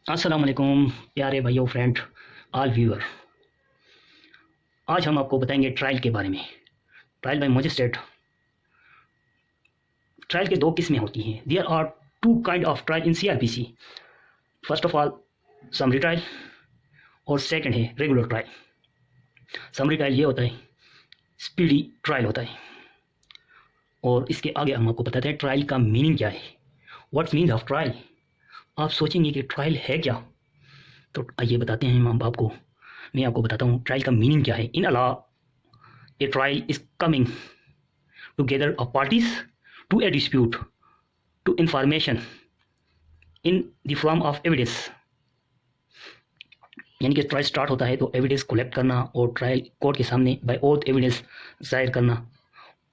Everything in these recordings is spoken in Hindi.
अस्सलाम वालेकुम प्यारे भाइयों फ्रेंड ऑल व्यूअर। आज हम आपको बताएंगे ट्रायल के बारे में। Trial by magistrate. ट्रायल के दो किस्में होती हैं। There are two kind of trial in CrPC. First of all summary trial और सेकंड है रेगुलर ट्रायल। समरी ट्रायल ये होता है, स्पीडी ट्रायल होता है। और इसके आगे हम आपको बताते हैं ट्रायल का मीनिंग क्या है, व्हाट्स मीन्स ऑफ ट्रायल। आप सोचेंगे कि ट्रायल है क्या, तो आइए बताते हैं हम आपको। मैं आपको बताता हूँ ट्रायल का मीनिंग क्या है। इन अला ए trial is coming together of parties to a dispute to information in the form of evidence। यानी कि ट्रायल स्टार्ट होता है तो एविडेंस कलेक्ट करना और ट्रायल कोर्ट के सामने बाय ओथ एविडेंस जाहिर करना,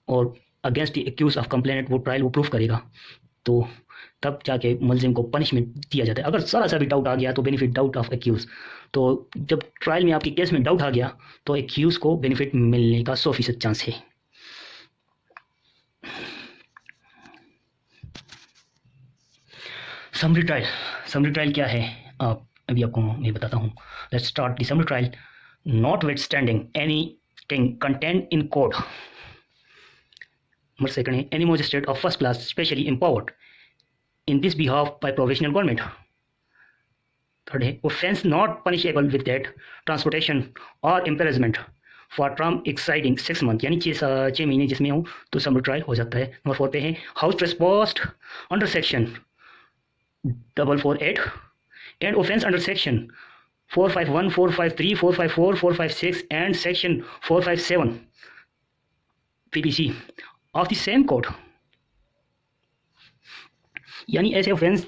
और against the accused of complainant वो ट्रायल वो प्रूफ करेगा, तो तब जाके मुलजिम को पनिशमेंट दिया जाता है। अगर सारा सा भी डाउट आ गया तो बेनिफिट डाउट ऑफ एक्यूज। तो जब ट्रायल में आपके केस में डाउट आ गया तो एक्यूज को बेनिफिट मिलने का 100% चांस है। Summary trial. समरी ट्रायल क्या है आप अभी आपको मैं बताता हूँ। Let's start the summary trial. Notwithstanding anything contained in code. Number second है any magistrate of first class specially empowered in this behalf by provisional government. Third है offence not punishable with death, transportation और imprisonment for term exceeding 6 month, यानी 6 महीने जिसमें हो तो समरी ट्रायल हो सकता है। नंबर 4 पे है house ट्रेसपास्ड under section 448 and offense under section 451, 453, 454, 456 and section 457 PPC of the same code। यानी ऐसे ऑफेंस,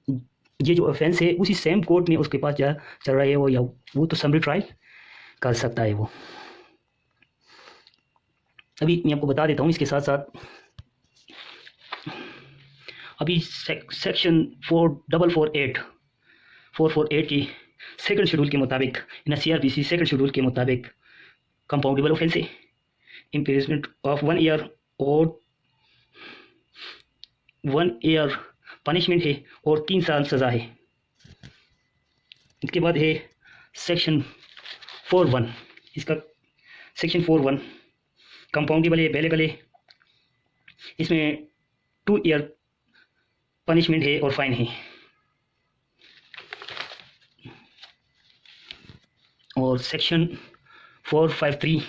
ये जो ऑफेंस है उसी सेम कोर्ट में उसके पास जा चल रहा है वो, या वो तो समरी ट्रायल कर सकता है वो। अभी मैं आपको बता देता हूँ इसके साथ साथ अभी सेक्शन 448 की सेकंड शेड्यूल के मुताबिक इन सीआरपीसी सेकंड शेड्यूल के मुताबिक कंपाउंडेबल ऑफेंस है, इम्प्रिजनमेंट ऑफ 1 ईयर और 1 ईयर पनिशमेंट है और 3 साल सज़ा है। इसके बाद है सेक्शन 41। इसका सेक्शन 41 कंपाउंडेबल है, अवेलेबल है। इसमें 2 ईयर पनिशमेंट है और फाइन है। और सेक्शन 453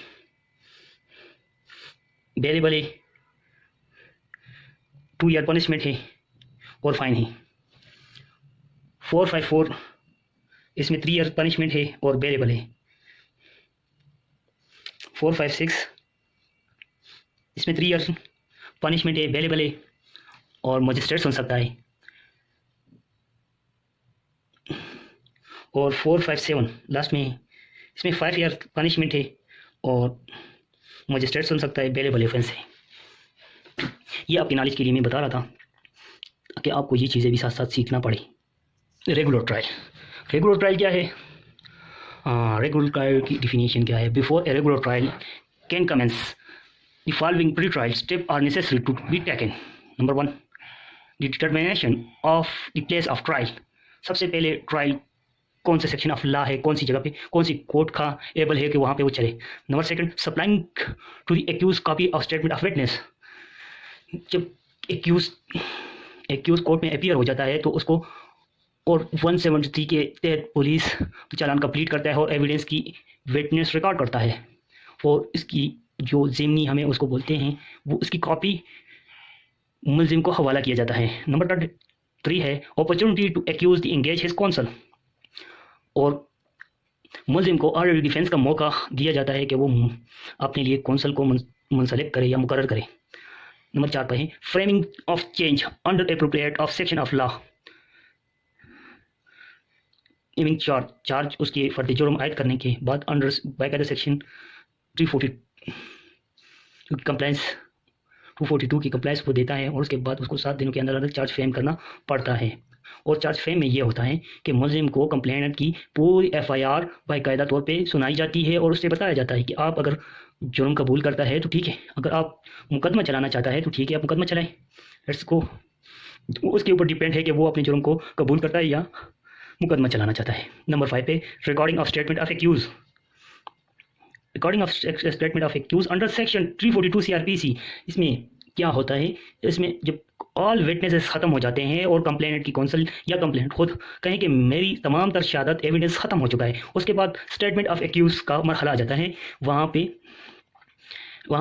अवेलेबल है, 2 ईयर पनिशमेंट है और फाइन है। 454 इसमें 3 ईयर पनिशमेंट है और अवेलेबल है। 456 इसमें 3 ईयर पनिशमेंट है, अवेलेबल है और मजिस्ट्रेट सुन सकता है। और 457 लास्ट में इसमें 5 ईयर पनिशमेंट है और मजिस्ट्रेट सुन सकता है, अवेलेबल ऑफेंस है। ये आपकी नॉलेज के लिए मैं बता रहा था कि आपको ये चीज़ें भी साथ साथ सीखना पड़े। Regular trial. रेगुलर ट्रायल क्या है? रेगुलर ट्रायल की डिफिनीशन क्या है? Before a regular trial can commence the following pre trial step are necessary to be taken. Number 1 the determination of the place of trial. सबसे पहले ट्रायल कौन से सेक्शन ऑफ लॉ है, कौन सी जगह पे, कौन सी कोर्ट का एबल है कि वहाँ पे वो चले। Number second supplying to the accused copy of statement of witness. जब एक्यूज कोर्ट में अपीयर हो जाता है तो उसको और 173 के तहत पुलिस तो चालान कंप्लीट करता है और एविडेंस की विटनेस रिकॉर्ड करता है, और इसकी जो ज़िमनी हमें उसको बोलते हैं वो उसकी कॉपी मुलजिम को हवाला किया जाता है। नंबर 3 है opportunity to accused the engage his counsel. और मुलजिम को ऑलरेडी डिफेंस का मौका दिया जाता है कि वो अपने लिए कौंसल को मुंसलिक करे या मुकर्रर करे। नंबर 4 पर है framing of charge under appropriate of section of law. इविंग चार्ज उसके फर्द जुर्म आयद करने के बाद अंडर बाकायदा सेक्शन 342 कंप्लाइंस 242 की कंप्लाइंस वो देता है, और उसके बाद उसको 7 दिनों के अंदर अंदर चार्ज फ्रेम करना पड़ता है। और चार्ज फ्रेम में ये होता है कि मुलजिम को कंप्लेनेंट की पूरी एफआईआर बाकायदा तौर पे सुनाई जाती है और उससे बताया जाता है कि आप अगर जुर्म कबूल करता है तो ठीक है, अगर आप मुकदमा चलाना चाहता है तो ठीक है आप मुकदमा चलाएं। Let's go. उसके ऊपर डिपेंड है कि वो अपने जुर्म को कबूल करता है या मुकदमा चलाना चाहता है। नंबर 5 पे recording of statement of accused, recording of statement of accused under section 342 CRPC। इसमें क्या होता है, इसमें जब ऑल विटनेसेस ख़त्म हो जाते हैं और कंप्लेनेंट की काउंसिल या कंप्लेनेंट खुद कहें कि मेरी तमाम तर शहादत एविडेंस ख़त्म हो चुका है, उसके बाद स्टेटमेंट ऑफ एक्यूज का मरहला आ जाता है। वहाँ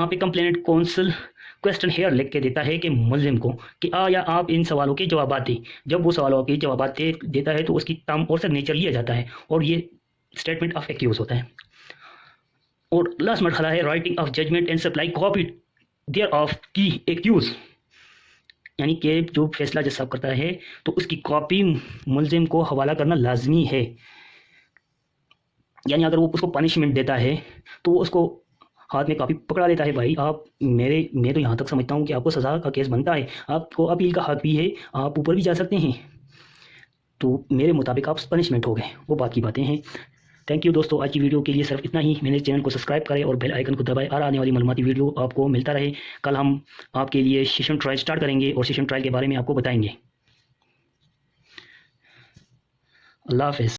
पे कंप्लेनेंट काउंसिल क्वेश्चन हेयर लिख के देता है कि मुल्जिम को कि या आप इन सवालों के जवाब दें। जब वो सवालों के जवाब देता है तो उसकी तम और सिग्नेचर लिया जाता है और ये स्टेटमेंट ऑफ एक्यूज होता है। और लास्ट मरहला है writing of judgement and supply copy thereof की एक्यूज, यानी कि जो फैसला जज साहब करता है तो उसकी कॉपी मुल्जिम को हवाला करना लाजमी है। यानी अगर वो उसको पनिशमेंट देता है तो उसको हाथ में कॉपी पकड़ा देता है, भाई आप मैं तो यहाँ तक समझता हूँ कि आपको सज़ा का केस बनता है, आपको अपील का हक भी है, आप ऊपर भी जा सकते हैं, तो मेरे मुताबिक आप पनिशमेंट हो गए, वो बात की बातें हैं। थैंक यू दोस्तों, आज की वीडियो के लिए सिर्फ इतना ही। मेरे चैनल को सब्सक्राइब करें और बेल आइकन को दबाएं और आने वाली मालूमाती वीडियो आपको मिलता रहे। कल हम आपके लिए सेशन ट्रायल स्टार्ट करेंगे और सेशन ट्रायल के बारे में आपको बताएंगे। अल्लाह हाफ़िज़।